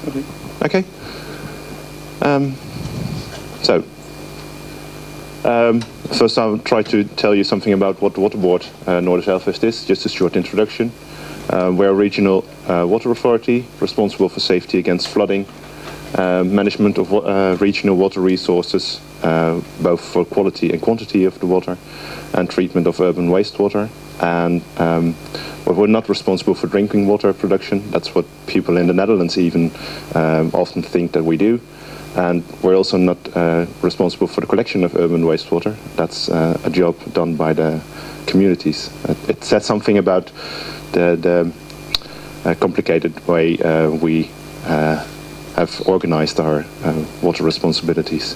Okay. First I'll try to tell you something about what the waterboard Noorders Elvest is, just a short introduction. We're a regional water authority responsible for safety against flooding, management of regional water resources, both for quality and quantity of the water, and treatment of urban wastewater. And we're not responsible for drinking water production. That's what people in the Netherlands even often think that we do. And we're also not responsible for the collection of urban wastewater. That's a job done by the communities. It says something about the complicated way we have organized our water responsibilities.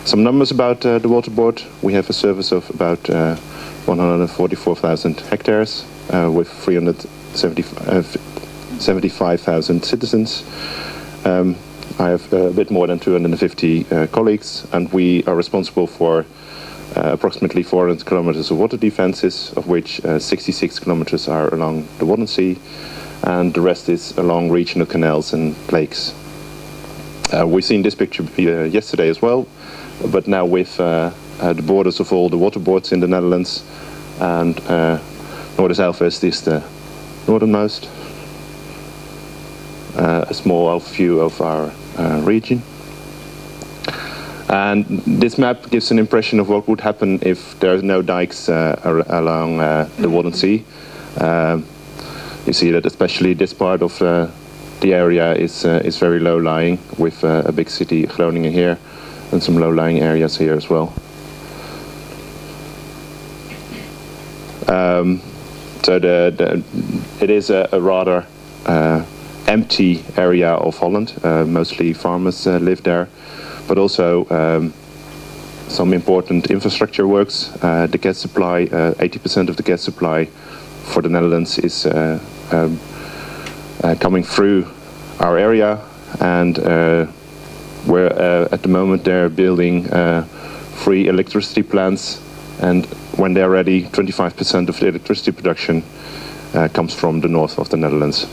Some numbers about the water board. We have a service of about 144,000 hectares with 375,000 citizens. I have a bit more than 250 colleagues, and we are responsible for approximately 400 kilometers of water defenses, of which 66 kilometers are along the Wadden Sea, and the rest is along regional canals and lakes. We've seen this picture yesterday as well, but now with the borders of all the water boards in the Netherlands, and Noorders Elvest is the northernmost. A small view of our region. And this map gives an impression of what would happen if there are no dikes along the Wadden Sea. You see that especially this part of the area is very low-lying, with a big city, Groningen, here, and some low-lying areas here as well. So it is a rather empty area of Holland. Mostly farmers live there, but also some important infrastructure works. The gas supply, 80% of the gas supply for the Netherlands is coming through our area, and we're at the moment they're building 3 electricity plants, and when they're ready, 25% of the electricity production comes from the north of the Netherlands.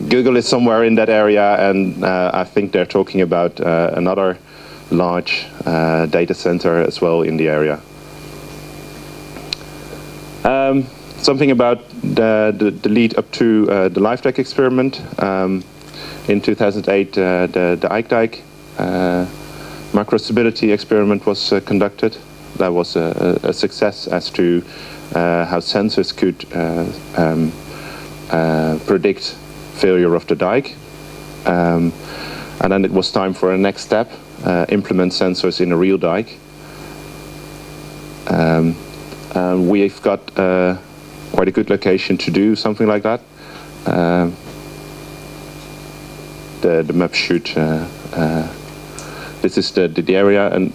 Google is somewhere in that area, and I think they're talking about another large data center as well in the area. Something about the lead up to the LifeDike experiment. In 2008, the Eikdijk microstability experiment was conducted. That was a success as to how sensors could predict failure of the dike, and then it was time for a next step, implement sensors in a real dike. We've got quite a good location to do something like that. The map should, this is the area, and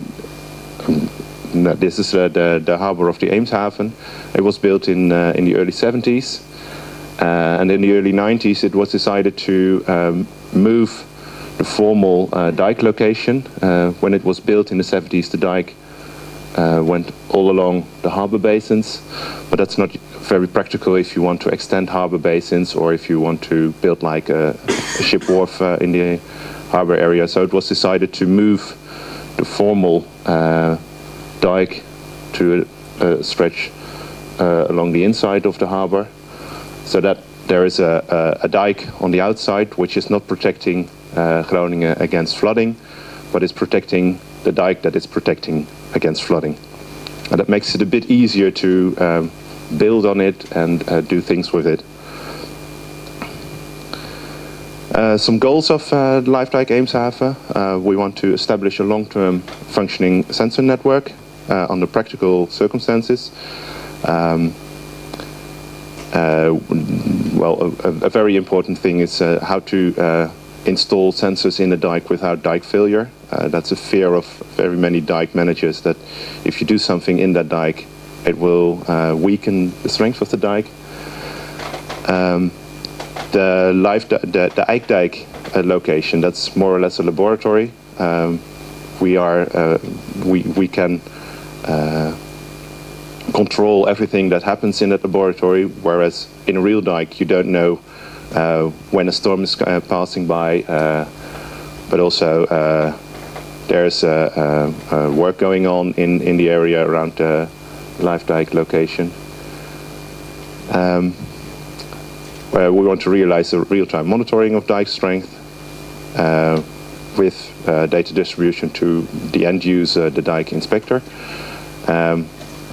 this is the harbor of the Eemshaven. It was built in the early 70s. And in the early 90s, it was decided to move the formal dike location. When it was built in the 70s, the dike went all along the harbor basins, but that's not very practical if you want to extend harbor basins or if you want to build like a ship wharf in the harbor area. So it was decided to move the formal dike to a stretch along the inside of the harbor, so that there is a dike on the outside which is not protecting Groningen against flooding, but is protecting the dike that is protecting against flooding. And that makes it a bit easier to build on it and do things with it. Some goals of the LifeDike Eemshaven. We want to establish a long-term functioning sensor network under practical circumstances. Well, a very important thing is how to install sensors in a dike without dike failure. That's a fear of very many dike managers, that if you do something in that dike, it will weaken the strength of the dike. The Eikdijk location, that's more or less a laboratory. We can control everything that happens in that laboratory, whereas in a real dike you don't know when a storm is passing by, but also there's work going on in the area around the live dike location. Where we want to realize the real-time monitoring of dike strength with data distribution to the end user, the dike inspector.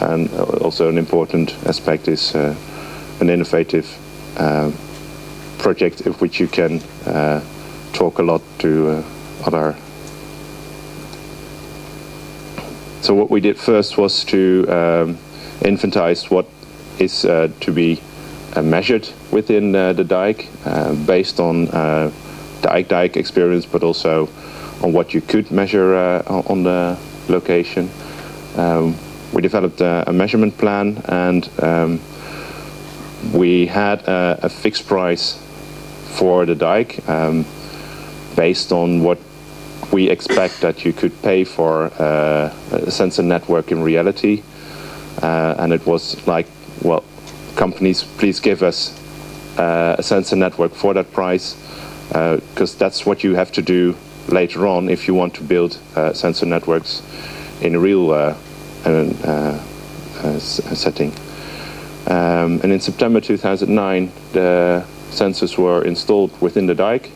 And also an important aspect is an innovative project of which you can talk a lot to other. So what we did first was to inventarize what is to be measured within the dike based on the dike experience, but also on what you could measure on the location. We developed a measurement plan, and we had a fixed price for the dike based on what we expect that you could pay for a sensor network in reality. And it was like, well, companies, please give us a sensor network for that price, because that's what you have to do later on if you want to build sensor networks in a real setting. And in September 2009, the sensors were installed within the dike.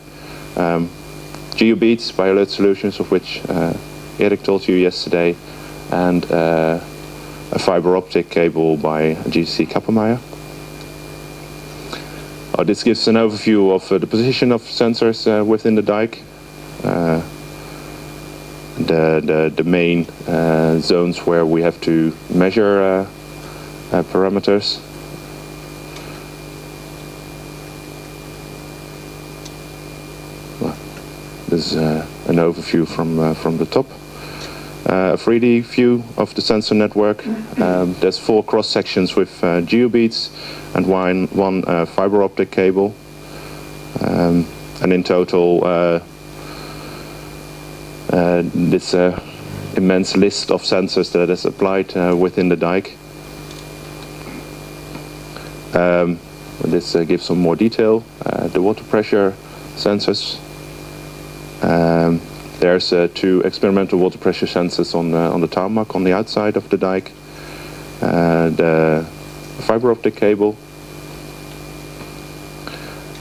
GeoBeats by Alert Solutions, of which Erik told you yesterday, and a fiber optic cable by GC Kappemeyer. This gives an overview of the position of sensors within the dike, the main zones where we have to measure parameters. This is an overview from the top. A 3D view of the sensor network. There's 4 cross sections with GeoBeats and one fiber optic cable. And in total, this immense list of sensors that is applied within the dike. This gives some more detail. The water pressure sensors. There's 2 experimental water pressure sensors on the tarmac on the outside of the dike. The fiber optic cable.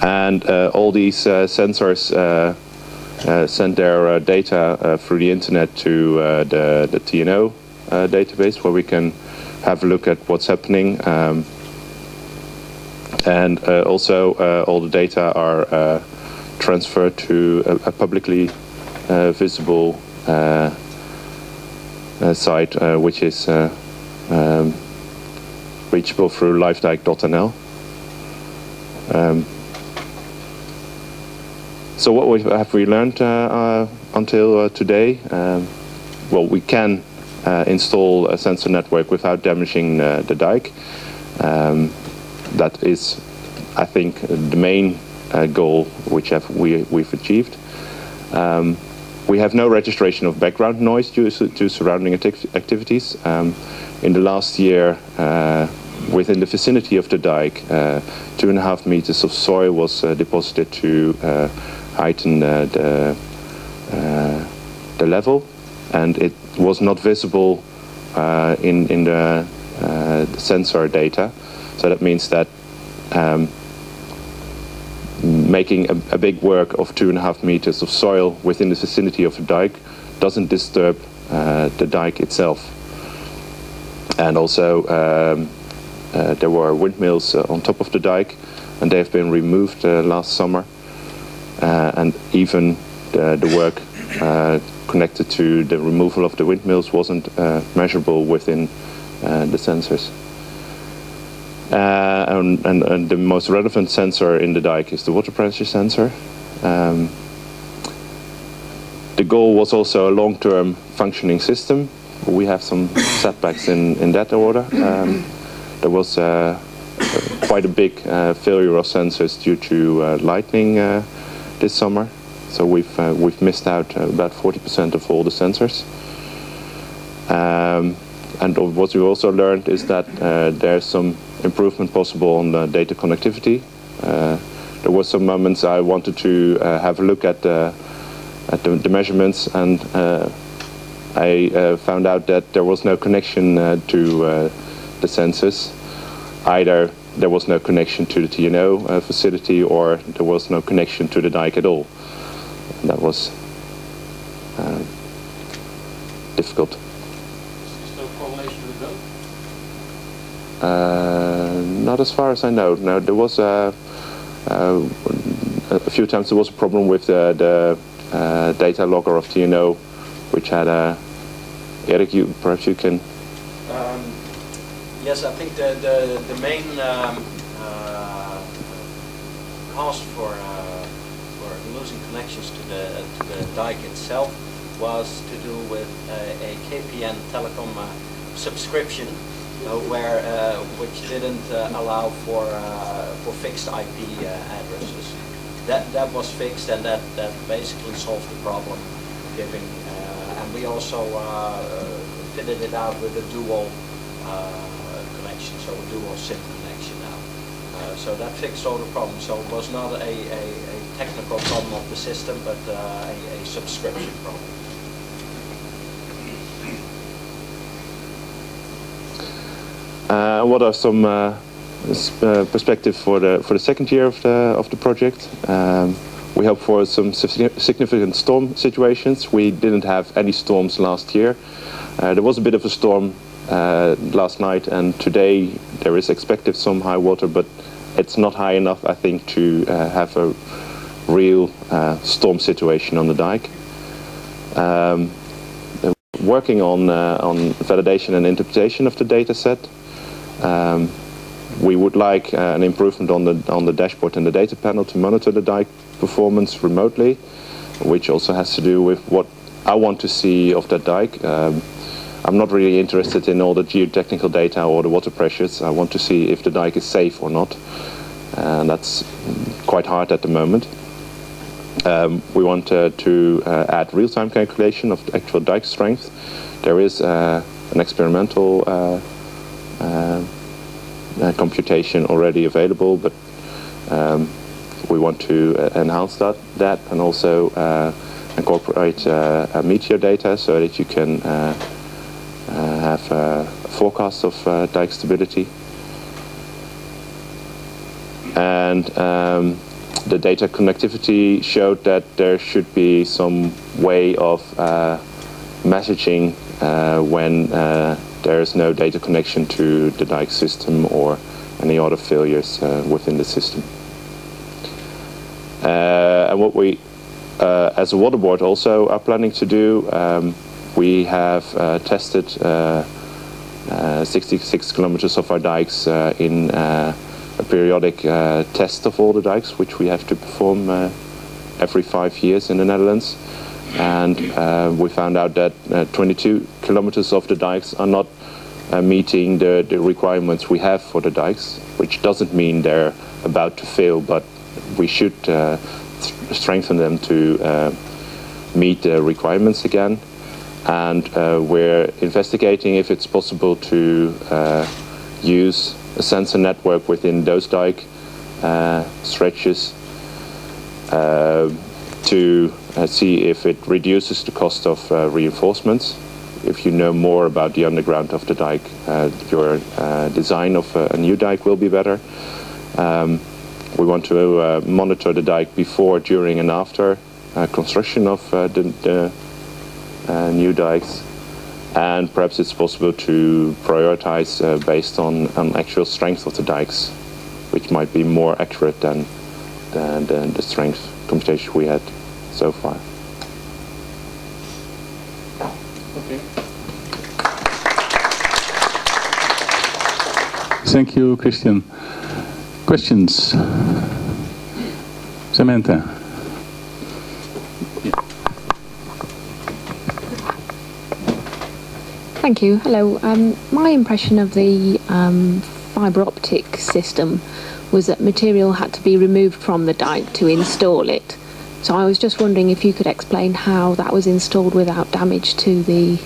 And all these sensors send their data through the internet to the TNO database, where we can have a look at what's happening. And also all the data are transferred to a publicly visible site, which is reachable through livedike.nl. So what have we learned until today? Well, we can install a sensor network without damaging the dike. That is, I think, the main goal which we've achieved. We have no registration of background noise due to surrounding activities. In the last year, within the vicinity of the dike, 2.5 meters of soil was deposited to heighten the level, and it was not visible in the sensor data. So that means that making a big work of 2.5 meters of soil within the vicinity of the dike doesn't disturb the dike itself. And also there were windmills on top of the dike, and they have been removed last summer. And even the work connected to the removal of the windmills wasn't measurable within the sensors. And the most relevant sensor in the dike is the water pressure sensor. The goal was also a long-term functioning system. We have some setbacks in that order. There was quite a big failure of sensors due to lightning this summer. So we've missed out about 40% of all the sensors. And what we also learned is that there's some improvement possible on the data connectivity. There were some moments I wanted to have a look at the measurements, and I found out that there was no connection to the sensors. Either there was no connection to the TNO facility, or there was no connection to the dike at all. And that was difficult. Is there no correlation with both? Not as far as I know. No, there was a few times there was a problem with the data logger of TNO, which had a... Erik, perhaps you can... Yes, I think the main cause for losing connections to the dike itself was to do with a KPN telecom subscription, which didn't allow for fixed IP addresses. That was fixed, and that basically solved the problem. And we also fitted it out with a dual connection, so a dual SIM connection now. So that fixed all the problems. So it was not a technical problem of the system, but a subscription problem. What are some perspectives for the second year of the project? We hope for some significant storm situations. We didn't have any storms last year. There was a bit of a storm last night, and today there is expected some high water, but it's not high enough, I think, to have a real storm situation on the dike. Working on validation and interpretation of the data set. We would like an improvement on the dashboard and the data panel to monitor the dike performance remotely, which also has to do with what I want to see of that dike. I'm not really interested in all the geotechnical data or the water pressures. I want to see if the dike is safe or not, and that's quite hard at the moment. We want to add real-time calculation of the actual dike strength. There is an experimental computation already available, but we want to enhance that and also incorporate meteor data so that you can have a forecast of dike stability. And the data connectivity showed that there should be some way of messaging when there is no data connection to the dike system or any other failures within the system. And what we, as a water board, also are planning to do, we have tested 66 kilometers of our dikes in a periodic test of all the dikes, which we have to perform every 5 years in the Netherlands. And we found out that 22 kilometers of the dikes are not meeting the requirements we have for the dikes, which doesn't mean they're about to fail, but we should strengthen them to meet the requirements again. And we're investigating if it's possible to use a sensor network within those dike stretches to see if it reduces the cost of reinforcements. If you know more about the underground of the dike, your design of a new dike will be better. We want to monitor the dike before, during and after construction of the new dikes. And perhaps it's possible to prioritize based on actual strength of the dikes, which might be more accurate than the strength computation we had so far. Okay. Thank you, Christian. Questions? Samantha. Thank you. Hello. My impression of the fibre optic system was that material had to be removed from the dike to install it. So I was just wondering if you could explain how that was installed without damage to the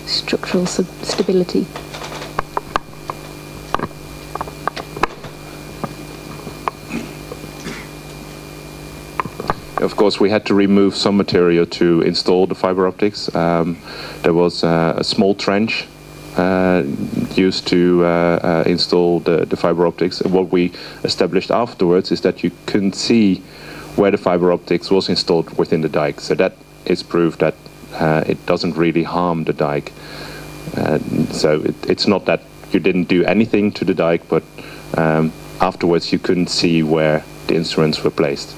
structural stability? Of course, we had to remove some material to install the fiber optics. There was a small trench used to install the fiber optics. And what we established afterwards is that you couldn't see where the fiber optics was installed within the dike. So that is proof that it doesn't really harm the dike. So it's not that you didn't do anything to the dike, but afterwards you couldn't see where the instruments were placed.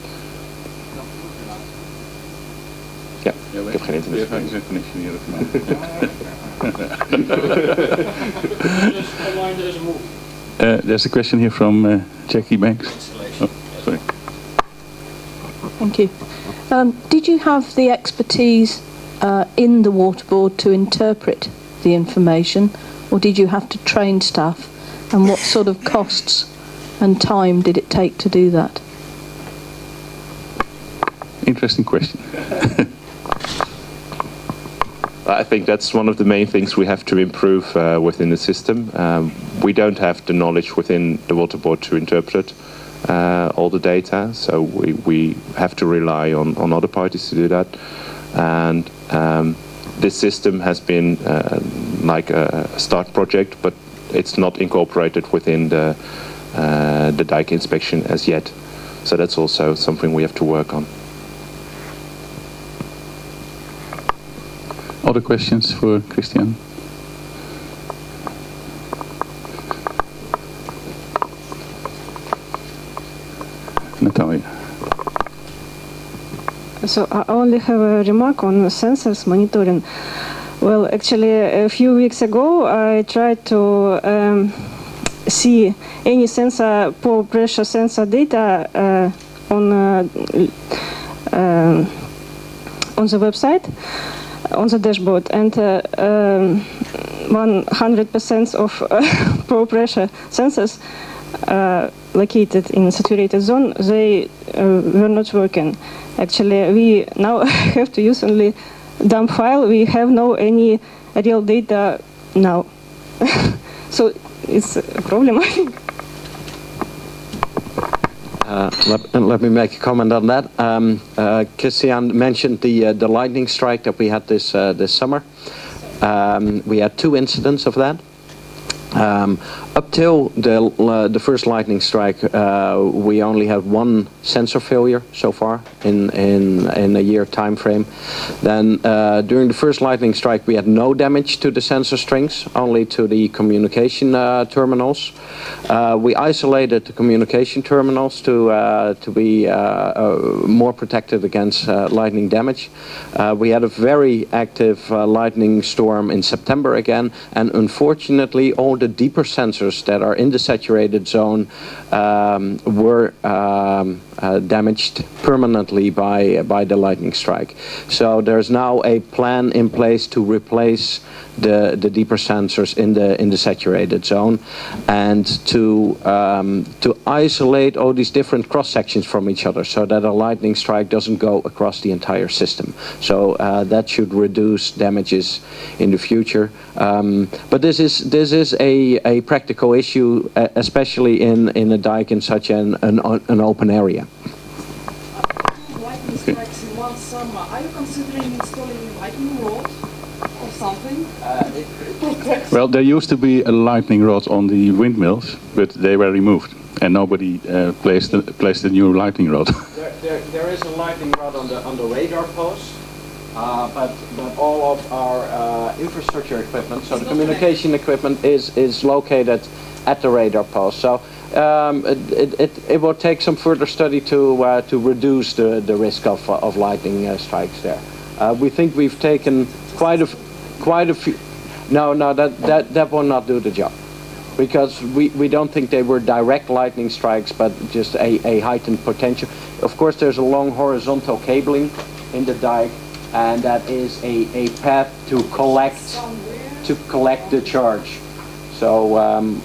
Ja, ik heb geen internet. There's a question here from Jackie Banks. Oh, sorry. Thank you. Did you have the expertise in the waterboard to interpret the information, or did you have to train staff? And what sort of costs and time did it take to do that? Interesting question. I think that's one of the main things we have to improve within the system. We don't have the knowledge within the waterboard to interpret all the data, so we have to rely on other parties to do that. And this system has been like a start project, but it's not incorporated within the dike inspection as yet. So that's also something we have to work on. Other questions for Christian? Natalia. So I only have a remark on sensors monitoring. Well, actually, a few weeks ago, I tried to see any sensor, pore pressure sensor data on the website, on the dashboard, and 100% of pore pressure sensors located in saturated zone, they were not working. Actually, we now have to use only dump file. We have no any real data now. So it's a problem, I think. Let me make a comment on that. Christian mentioned the lightning strike that we had this summer. We had 2 incidents of that. Up till the first lightning strike, we only had 1 sensor failure so far in a year time frame. Then during the first lightning strike, we had no damage to the sensor strings, only to the communication terminals. We isolated the communication terminals to be more protected against lightning damage. We had a very active lightning storm in September again, and unfortunately all the deeper sensors that are in the saturated zone were damaged permanently by the lightning strike. So there's now a plan in place to replace the deeper sensors in the saturated zone, and to isolate all these different cross sections from each other, so that a lightning strike doesn't go across the entire system. So that should reduce damages in the future. But this is a practical issue, especially in a dike in such an open area. Lightning strikes in one summer. Are you considering installing lightning rod or something? Well, there used to be a lightning rod on the windmills, but they were removed, and nobody placed a new lightning rod. There is a lightning rod on the radar post, but all of our infrastructure equipment, so the communication equipment, is located at the radar post. So it will take some further study to reduce the risk of lightning strikes there. We think we've taken quite a few. No, that will not do the job, because we don't think they were direct lightning strikes, but just a heightened potential. Of course, there's a long horizontal cabling in the dike, and that is a path to collect the charge. So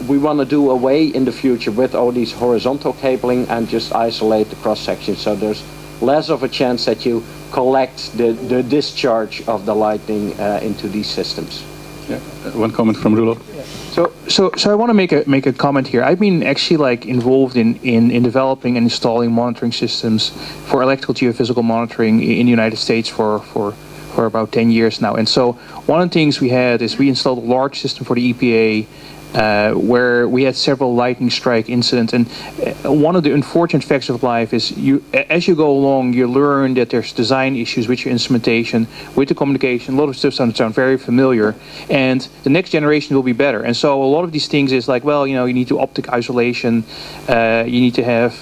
we want to do away in the future with all these horizontal cabling and just isolate the cross section, so there's less of a chance that you collect the discharge of the lightning into these systems. One comment from Rulo. So I want to make a comment here. I've been actually like involved in developing and installing monitoring systems for electrical geophysical monitoring in the United States for about 10 years now. And so one of the things we had is we installed a large system for the EPA where we had several lightning strike incidents. And one of the unfortunate facts of life is as you go along, you learn that there's design issues with your instrumentation, with the communication. A lot of stuff sound very familiar, and the next generation will be better. And so a lot of these things is like, well, you need to optic isolation, you need to have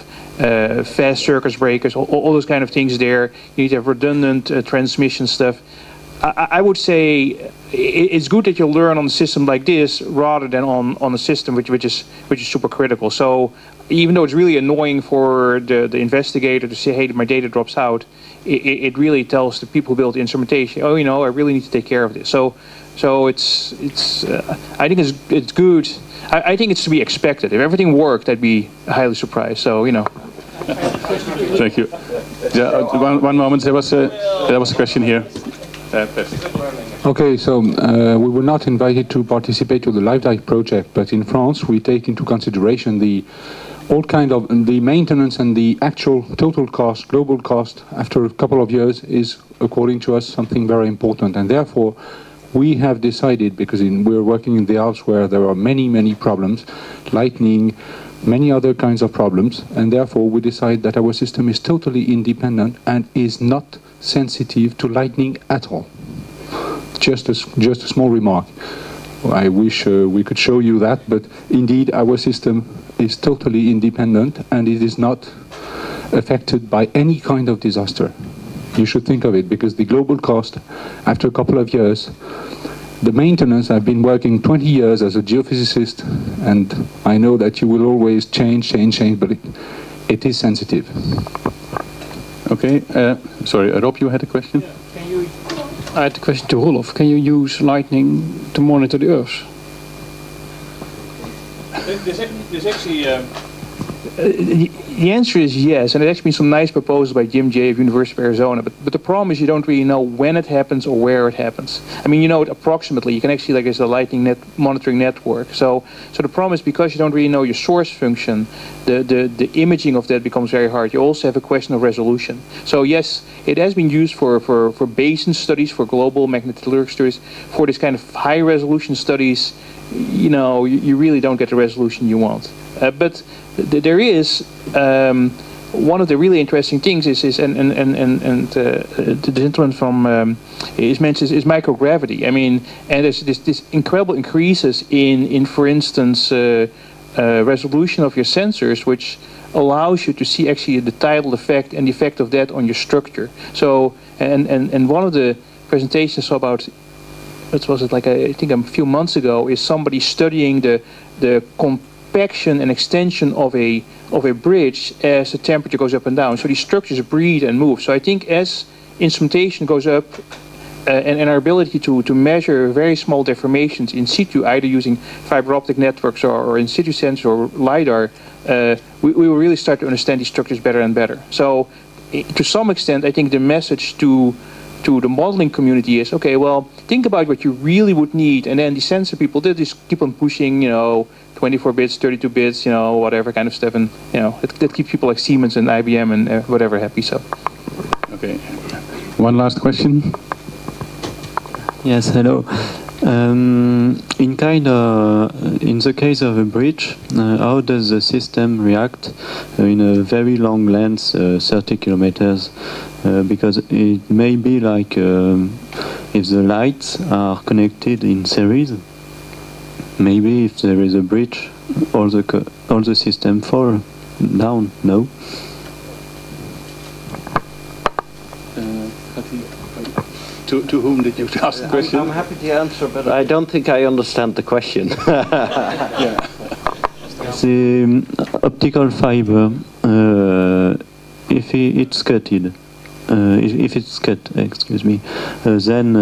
fast circuit breakers, all those kind of things there. You need to have redundant transmission stuff. I would say it's good that you learn on a system like this rather than on a system which is super critical. So even though it's really annoying for the investigator to say, hey, my data drops out, it really tells the people who build the instrumentation, oh, I really need to take care of this. So it's I think it's good. I think it's to be expected. If everything worked, I'd be highly surprised. So Thank you. Yeah, one moment. There was a question here. Okay, so we were not invited to participate to the LiveDive project, but in France we take into consideration the maintenance and the actual total cost, global cost after a couple of years is, according to us, something very important. And therefore we have decided, because we're working in the Alps where there are many problems, lightning, many other kinds of problems, and therefore we decide that our system is totally independent and is not sensitive to lightning at all. Just a small remark. I wish we could show you that, but indeed our system is totally independent and it is not affected by any kind of disaster. You should think of it, because the global cost after a couple of years, the maintenance, I've been working 20 years as a geophysicist, and I know that you will always change, but it is sensitive. Okay, sorry, Rob, you had a question? Yeah. I had a question to Rolf. Can you use lightning to monitor the Earth? There's actually... the answer is yes, and there's actually been some nice proposals by Jim Jay of University of Arizona, but the problem is you don't really know when it happens or where it happens. I mean, you know it approximately. You can actually, like, there's a lightning monitoring network. So the problem is, because you don't really know your source function, the imaging of that becomes very hard. You also have a question of resolution. So yes, it has been used for basin studies, for global magnetotelluric studies, for this kind of high resolution studies. You really don't get the resolution you want. But there is one of the really interesting things is the gentleman from is mentioned is microgravity. I mean, and there's this incredible increases in for instance resolution of your sensors, which allows you to see actually the tidal effect and the effect of that on your structure. So and one of the presentations I saw about, what was it, like I think a few months ago, is somebody studying the compaction and extension of a bridge as the temperature goes up and down. So these structures breathe and move. So I think as instrumentation goes up and our ability to measure very small deformations in situ, either using fiber optic networks or in situ sensors or LiDAR, we will really start to understand these structures better and better. So to some extent, I think the message to the modeling community is, okay, well, think about what you really would need, and then the sensor people, they just keep on pushing, 24 bits, 32 bits, whatever kind of stuff, and that keeps people like Siemens and IBM and whatever happy. So, okay, one last question. Yes, hello. In the case of a bridge, how does the system react in a very long length, 30 kilometers? Because it may be like if the lights are connected in series, maybe if there is a bridge, all the system fall down. No. To whom did you ask the question? I'm happy to answer, but I don't think I understand the question. Yeah. The optical fiber, if it's cutted, excuse me, then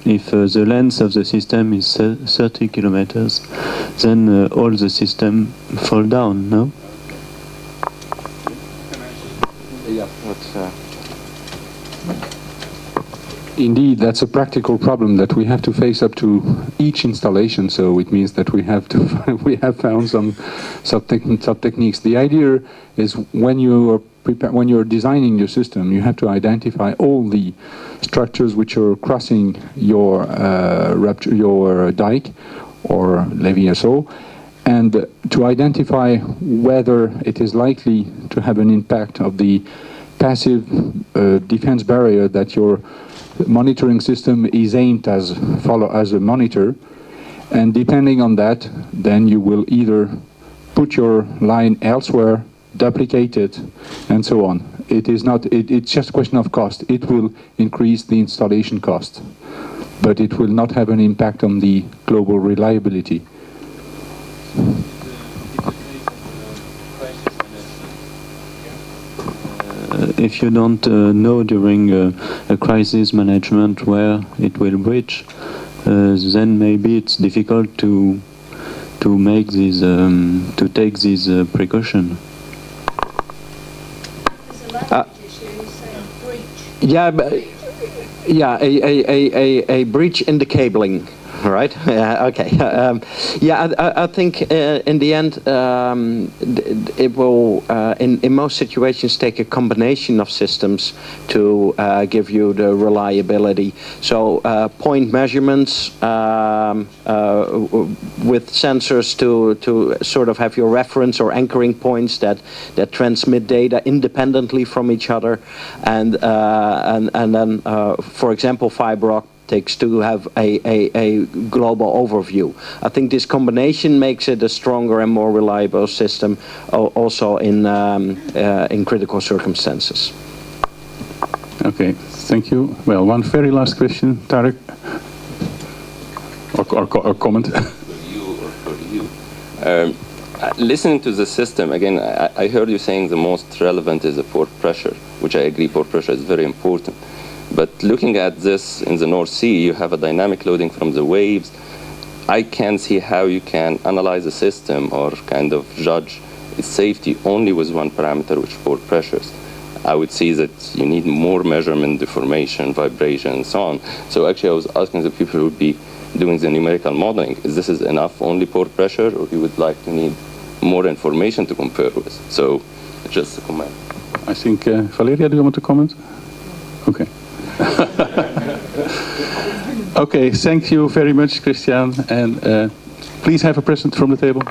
if the length of the system is 30 kilometers, then all the system fall down, no? Yeah, Indeed, that's a practical problem that we have to face up to each installation. So it means that we have to we have found some techniques. The idea is when you're designing your system, you have to identify all the structures which are crossing your dike or levier, and to identify whether it is likely to have an impact of the passive defense barrier that your monitoring system is aimed as a monitor, and depending on that, then you will either put your line elsewhere, duplicate it, and so on. It is not. It's just a question of cost. It will increase the installation cost, but it will not have an impact on the global reliability. If you don't know during a crisis management where it will breach, then maybe it's difficult to make this to take this precaution. A breach in the cabling. Right. Okay. I think in the end it will, in most situations, take a combination of systems to give you the reliability. So point measurements with sensors to sort of have your reference or anchoring points that transmit data independently from each other, and then, for example, fiber optics to have a global overview. I think this combination makes it a stronger and more reliable system, also in critical circumstances. Okay, thank you. Well, one very last question, Tarek, or comment. For you. Listening to the system, again, I heard you saying the most relevant is the port pressure, which I agree, port pressure is very important. But looking at this in the North Sea, you have a dynamic loading from the waves. I can't see how you can analyze a system or kind of judge its safety only with one parameter, which is port pressures. I would see that you need more measurement, deformation, vibration, and so on. So actually, I was asking the people who would be doing the numerical modeling, is this enough, only port pressure, or you would like to need more information to compare with? So just a comment. I think, Valeria, do you want to comment? Okay. Okay, thank you very much, Christian, and please have a present from the table.